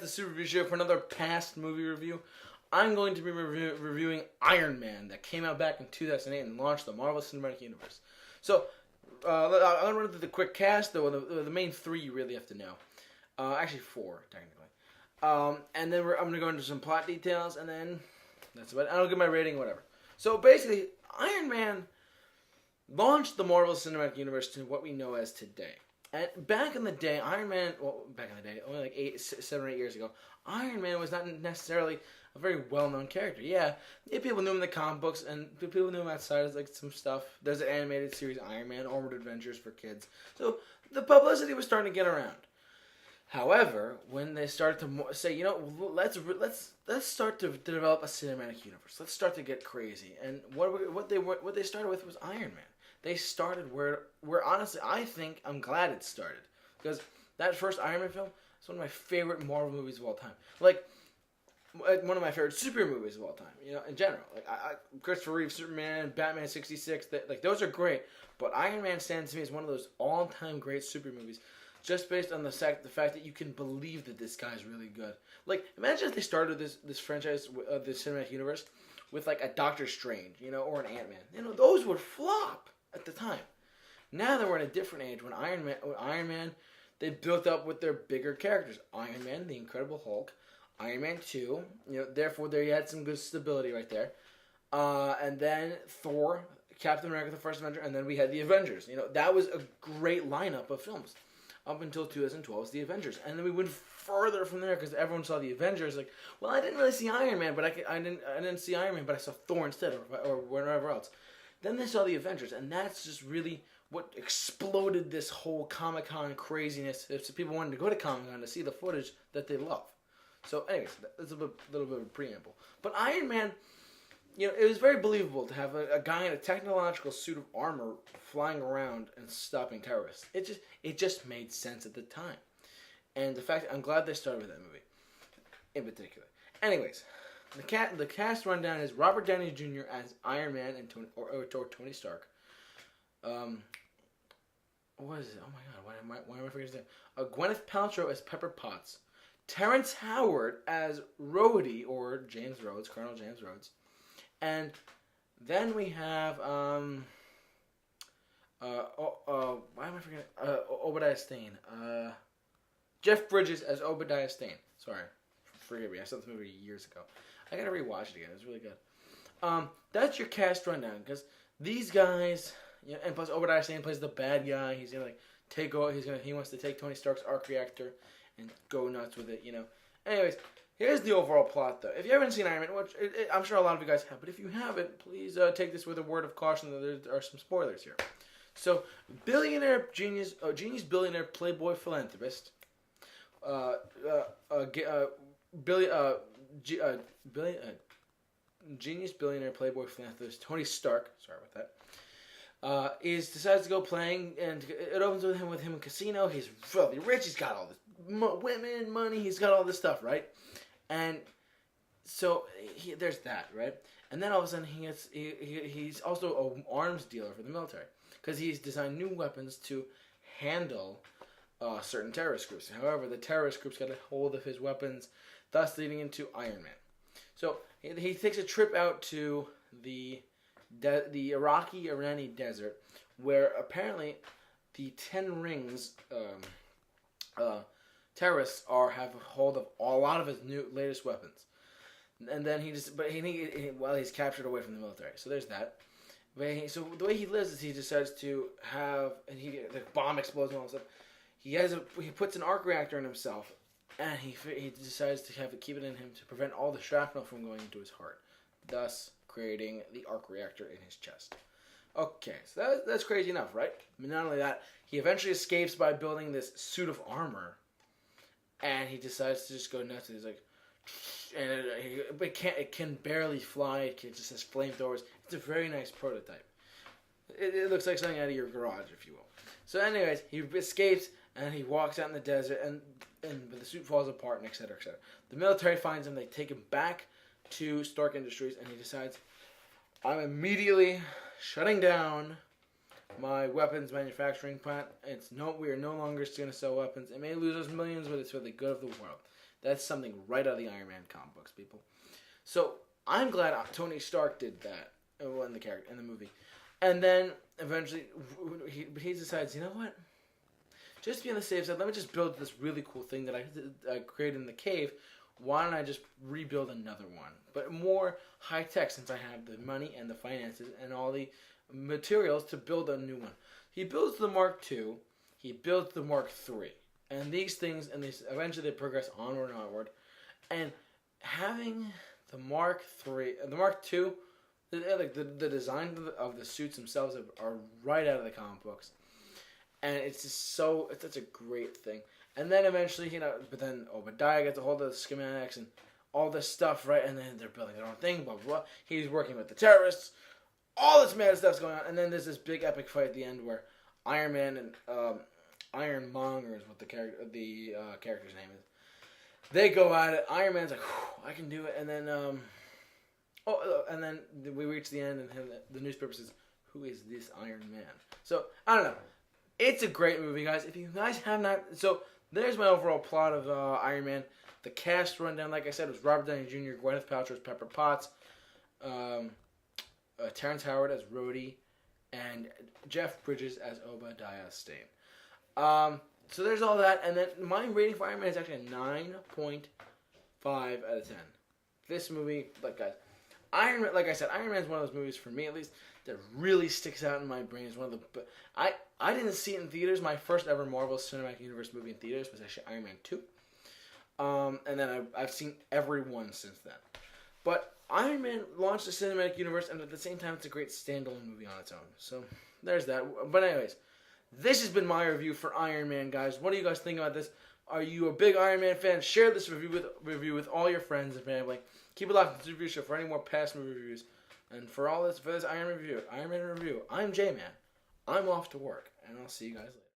the Super Review Show for another past movie review. I'm going to be reviewing Iron Man that came out back in 2008 and launched the Marvel Cinematic Universe. So, I'm going to run through the quick cast, though the main three you really have to know. Actually, four, technically. And then I'm going to go into some plot details, and then that's about it. I'll give my rating, whatever. So, basically, Iron Man launched the Marvel Cinematic Universe to what we know as today. And back in the day, only like 7 or 8 years ago, Iron Man was not necessarily a very well-known character. Yeah, people knew him in the comic books, and people knew him outside as like some stuff. There's an animated series, Iron Man, Armored Adventures for kids. So the publicity was starting to get around. However, when they started to say, let's start to develop a cinematic universe. Let's start to get crazy. And what they started with was Iron Man. They started where honestly, I think I'm glad it started. Because that first Iron Man film is one of my favorite Marvel movies of all time. Like, one of my favorite superhero movies of all time, in general. Like, Christopher Reeve, Superman, Batman 66, those are great. But Iron Man stands to me as one of those all-time great super movies. Just based on the fact that you can believe that this guy's really good. Like, imagine if they started this franchise, the cinematic universe, with like a Doctor Strange, or an Ant-Man. Those would flop at the time. Now that we're in a different age, when Iron Man, they built up with their bigger characters. Iron Man, the Incredible Hulk, Iron Man 2, therefore there you had some good stability right there. And then Thor, Captain America, the First Avenger, and then we had the Avengers. That was a great lineup of films. Up until 2012 was the Avengers. And then we went further from there because everyone saw the Avengers. Like, well, I didn't really see Iron Man, but I didn't see Iron Man, but I saw Thor instead, or wherever else. Then they saw the Avengers, and that's just really what exploded this whole Comic-Con craziness. If people wanted to go to Comic-Con to see the footage that they love. So, anyways, that's a little bit of a preamble. But Iron Man, it was very believable to have a guy in a technological suit of armor flying around and stopping terrorists. It just made sense at the time. And the fact, I'm glad they started with that movie, in particular. Anyways, the cast rundown is Robert Downey Jr. as Iron Man and Tony Stark. What is it? Oh my God, why am I forgetting his name? Gwyneth Paltrow as Pepper Potts. Terrence Howard as Rhodey, or James Rhodes, Colonel James Rhodes. And then we have, why am I forgetting? Obadiah Stane. Jeff Bridges as Obadiah Stane. Sorry, forgive me, I saw this movie years ago. I gotta rewatch it again, it's really good. That's your cast rundown, because these guys, and plus Obadiah Stane plays the bad guy. He's gonna take over, he wants to take Tony Stark's arc reactor and go nuts with it, Anyways, here's the overall plot, though. If you haven't seen Iron Man, which I'm sure a lot of you guys have, but if you haven't, please take this with a word of caution that there are some spoilers here. So, genius billionaire playboy philanthropist, genius billionaire playboy philanthropist Tony Stark. Sorry about that. Decides to go playing, and it opens with him in casino. He's filthy rich. He's got all this women, money. He's got all this stuff, right? And so there's that, right? And then all of a sudden he's also an arms dealer for the military because he's designed new weapons to handle certain terrorist groups. However, the terrorist groups got a hold of his weapons, thus leading into Iron Man. So he takes a trip out to the Iraqi-Irani desert, where apparently the 10 Rings terrorists have a hold of a lot of his latest weapons. And then he's captured away from the military. So there's that. So the way he lives is he decides to have, the bomb explodes and all that stuff. He puts an arc reactor in himself, and he decides to keep it in him to prevent all the shrapnel from going into his heart, thus creating the arc reactor in his chest. Okay, so that's crazy enough, right? I mean, not only that, he eventually escapes by building this suit of armor, and he decides to just go nuts. He's like, and it can barely fly. It just has flamethrowers. It's a very nice prototype. It looks like something out of your garage, if you will. So, anyways, he escapes and he walks out in the desert, and the suit falls apart, and etc. etc. The military finds him. They take him back to Stark Industries, and he decides, I'm immediately shutting down my weapons manufacturing plant. We are no longer going to sell weapons. It may lose us millions, but it's for the good of the world. That's something right out of the Iron Man comic books, people. So I'm glad Tony Stark did that in the movie. And then eventually he decides, you know what? Just to be on the safe side, let me just build this really cool thing that I created in the cave. Why don't I just rebuild another one? But more high tech, since I have the money and the finances and all the materials to build a new one. He builds the Mark II. He builds the Mark III. And these things, eventually they progress onward and onward. And having the Mark III, the Mark II, the design of the suits themselves are right out of the comic books. And it's just it's such a great thing. And then eventually, but then Obadiah gets a hold of the schematics and all this stuff, right? And then they're building their own thing, blah, blah, blah. He's working with the terrorists. All this mad stuff's going on. And then there's this big epic fight at the end where Iron Man and Ironmonger is what the character's name is. They go at it. Iron Man's like, I can do it. And then, and then we reach the end, and the newspaper says, who is this Iron Man? So, I don't know. It's a great movie, guys. If you guys have not... So, there's my overall plot of Iron Man. The cast rundown, like I said, was Robert Downey Jr., Gwyneth Paltrow as Pepper Potts, Terrence Howard as Rhodey, and Jeff Bridges as Obadiah Stane. So there's all that, and then my rating for Iron Man is actually a 9.5 out of 10. This movie, guys, like I said, Iron Man is one of those movies, for me at least, that really sticks out in my brain. It's one of the... I didn't see it in theaters. My first ever Marvel Cinematic Universe movie in theaters was actually Iron Man 2. And then I've seen every one since then. But Iron Man launched the cinematic universe, and at the same time, it's a great standalone movie on its own. So there's that. But anyways, this has been my review for Iron Man, guys. What do you guys think about this? Are you a big Iron Man fan? Share this review with all your friends and family. Keep it locked to the Review Show for any more past movie reviews. And for this Iron Man review, I'm J-Man. I'm off to work, and I'll see you guys later.